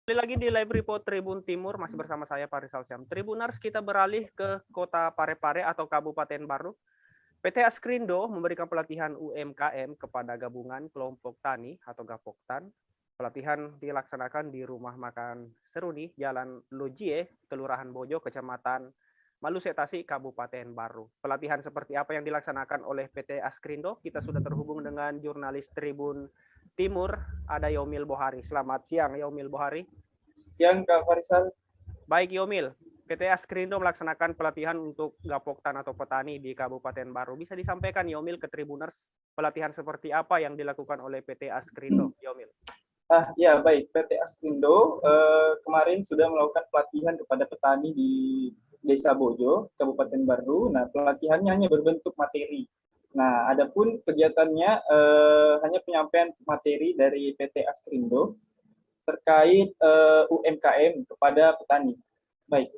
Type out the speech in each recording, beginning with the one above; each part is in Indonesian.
Kembali lagi di Live Report Tribun Timur, masih bersama saya Farisal Syam. Tribuners, kita beralih ke Kota Parepare atau Kabupaten Baru. PT Askrindo memberikan pelatihan UMKM kepada gabungan kelompok tani atau Gapoktan. Pelatihan dilaksanakan di Rumah Makan Seruni, Jalan Lojie, Kelurahan Bojo, Kecamatan Malusetasi, Kabupaten Baru. Pelatihan seperti apa yang dilaksanakan oleh PT Askrindo? Kita sudah terhubung dengan jurnalis Tribun Timur, ada Yomil Bohari. Selamat siang, Yomil Bohari. Siang, Kak Farisal. Baik, Yomil. PT Askrindo melaksanakan pelatihan untuk gapoktan atau petani di Kabupaten Baru. Bisa disampaikan, Yomil, ke Tribuners, pelatihan seperti apa yang dilakukan oleh PT Askrindo, Yomil? Ya, baik. PT Askrindo kemarin sudah melakukan pelatihan kepada petani di Desa Bojo, Kabupaten Baru. Nah, pelatihannya hanya berbentuk materi. Nah, adapun kegiatannya hanya penyampaian materi dari PT Askrindo terkait UMKM kepada petani. Baik.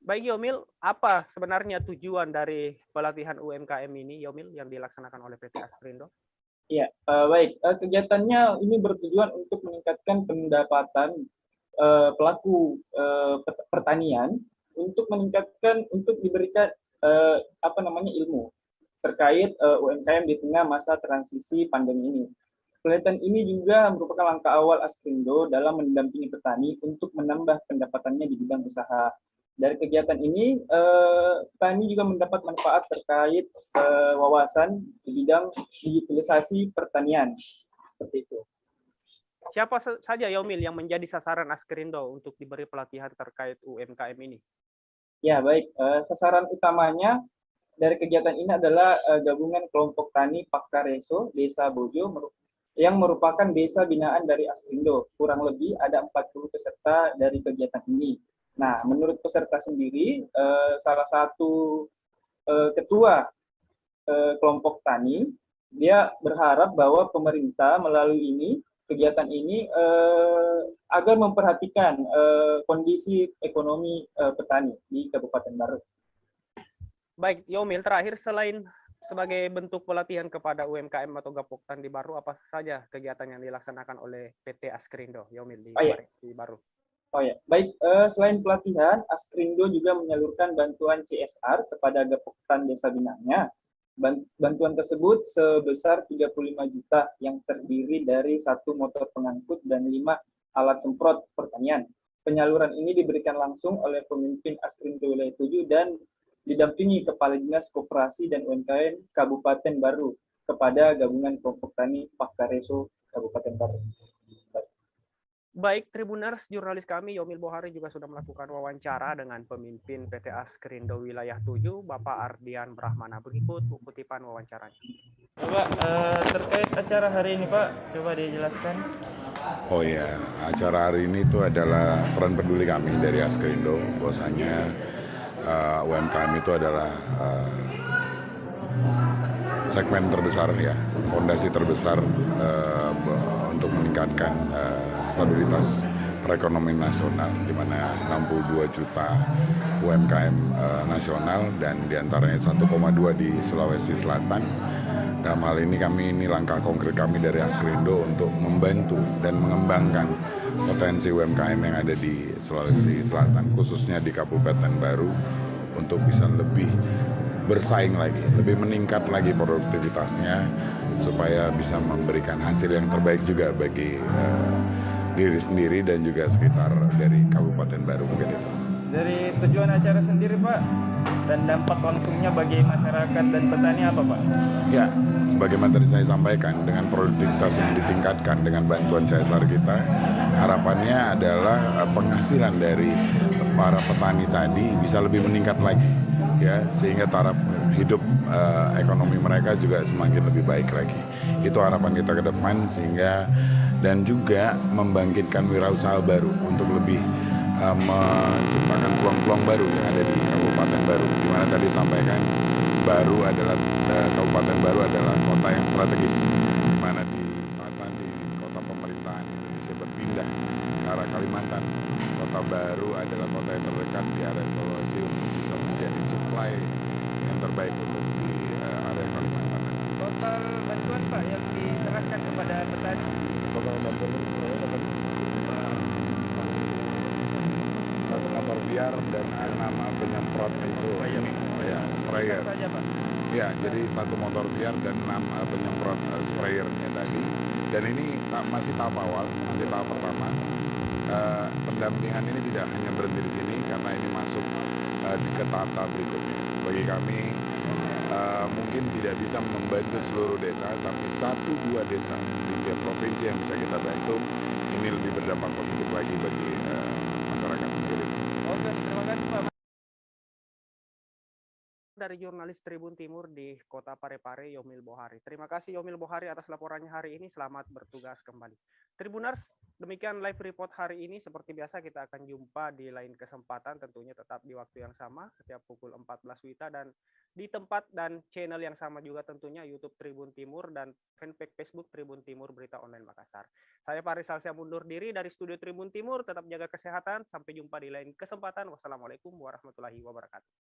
Baik, Yomil, apa sebenarnya tujuan dari pelatihan UMKM ini, Yomil, yang dilaksanakan oleh PT Askrindo? Ya, baik. Kegiatannya ini bertujuan untuk meningkatkan pendapatan pelaku pertanian untuk diberikan ilmu terkait UMKM di tengah masa transisi pandemi ini. Pelatihan ini juga merupakan langkah awal Askrindo dalam mendampingi petani untuk menambah pendapatannya di bidang usaha. Dari kegiatan ini, petani juga mendapat manfaat terkait wawasan di bidang digitalisasi pertanian. Seperti itu. Siapa saja, Yomil, yang menjadi sasaran Askrindo untuk diberi pelatihan terkait UMKM ini? Ya, baik. Sasaran utamanya dari kegiatan ini adalah gabungan kelompok tani Pakkareso Desa Bojo yang merupakan desa binaan dari Askrindo. Kurang lebih ada 40 peserta dari kegiatan ini. Nah, menurut peserta sendiri, salah satu ketua kelompok tani, dia berharap bahwa pemerintah melalui kegiatan ini agar memperhatikan kondisi ekonomi petani di Kabupaten Baru. Baik, Yomil, terakhir selain sebagai bentuk pelatihan kepada UMKM atau Gapoktan di Baru, apa saja kegiatan yang dilaksanakan oleh PT Askrindo, Yomil, di Baru? Oh ya, baik. Selain pelatihan, Askrindo juga menyalurkan bantuan CSR kepada Gapoktan desa binanya. Bantuan tersebut sebesar 35 juta yang terdiri dari 1 motor pengangkut dan 5 alat semprot pertanian. Penyaluran ini diberikan langsung oleh pemimpin Askrindo Wilayah 7 dan didampingi Kepala Dinas Koperasi dan UMKM Kabupaten Baru kepada gabungan kelompok tani Pakkareso Kabupaten Baru. Baik, Tribuners, jurnalis kami Yomil Bohari juga sudah melakukan wawancara dengan pemimpin PT Askrindo Wilayah 7, Bapak Ardian Brahmana. Berikut kutipan wawancaranya. Pak, terkait acara hari ini, Pak, coba dijelaskan. Oh ya, acara hari ini itu adalah peran peduli kami dari Askrindo, bahwasanya UMKM itu adalah segmen terbesar ya, fondasi terbesar untuk meningkatkan stabilitas perekonomian nasional, di mana 62 juta UMKM nasional dan diantaranya 1,2 di Sulawesi Selatan. Dalam hal ini langkah konkret kami dari Askrindo untuk membantu dan mengembangkan potensi UMKM yang ada di Sulawesi Selatan, khususnya di Kabupaten Baru, untuk bisa lebih bersaing lagi, lebih meningkat lagi produktivitasnya, supaya bisa memberikan hasil yang terbaik juga bagi diri sendiri dan juga sekitar dari Kabupaten Baru mungkin itu. Dari tujuan acara sendiri, Pak, dan dampak langsungnya bagi masyarakat dan petani apa, Pak? Ya, sebagaimana tadi saya sampaikan, dengan produktivitas yang ditingkatkan dengan bantuan CSR kita, harapannya adalah penghasilan dari para petani tadi bisa lebih meningkat lagi, ya, sehingga taraf hidup ekonomi mereka juga semakin lebih baik lagi. Itu harapan kita ke depan, sehingga dan juga membangkitkan wirausaha baru untuk lebih menciptakan peluang-peluang baru yang ada di Kabupaten Baru, di mana tadi sampaikan Kabupaten Baru adalah kota yang strategis, di mana di saat nanti kota pemerintahan Indonesia berpindah ke arah Kalimantan, Kota Baru adalah kota yang terdekat di area Sulawesi untuk bisa menjadi supply yang terbaik untuk di area Kalimantan. Total bantuan, Pak, yang diserahkan kepada petani? Total bantuan dan 6 penyemprot itu ya sprayer. saja Pak. Ya, jadi 1 motor VR dan 6 penyemprot sprayernya tadi. Dan ini masih tahap awal, masih tahap pertama. Pendampingan ini tidak hanya berhenti di sini karena ini masuk ke tahap-tahap berikutnya. Bagi kami mungkin tidak bisa membantu seluruh desa, tapi 1-2 desa di tiap provinsi yang bisa kita bantu, ini lebih berdampak positif lagi bagi masyarakat. Oke, terima kasih Pak. Dari jurnalis Tribun Timur di Kota Parepare, Yomil Bohari. Terima kasih Yomil Bohari atas laporannya hari ini. Selamat bertugas kembali. Tribuners, demikian live report hari ini. Seperti biasa kita akan jumpa di lain kesempatan, tentunya tetap di waktu yang sama, setiap pukul 14 WITA, dan di tempat dan channel yang sama juga tentunya, YouTube Tribun Timur dan fanpage Facebook Tribun Timur Berita Online Makassar. Saya Faris Salsia mundur diri dari studio Tribun Timur. Tetap jaga kesehatan. Sampai jumpa di lain kesempatan. Wassalamualaikum warahmatullahi wabarakatuh.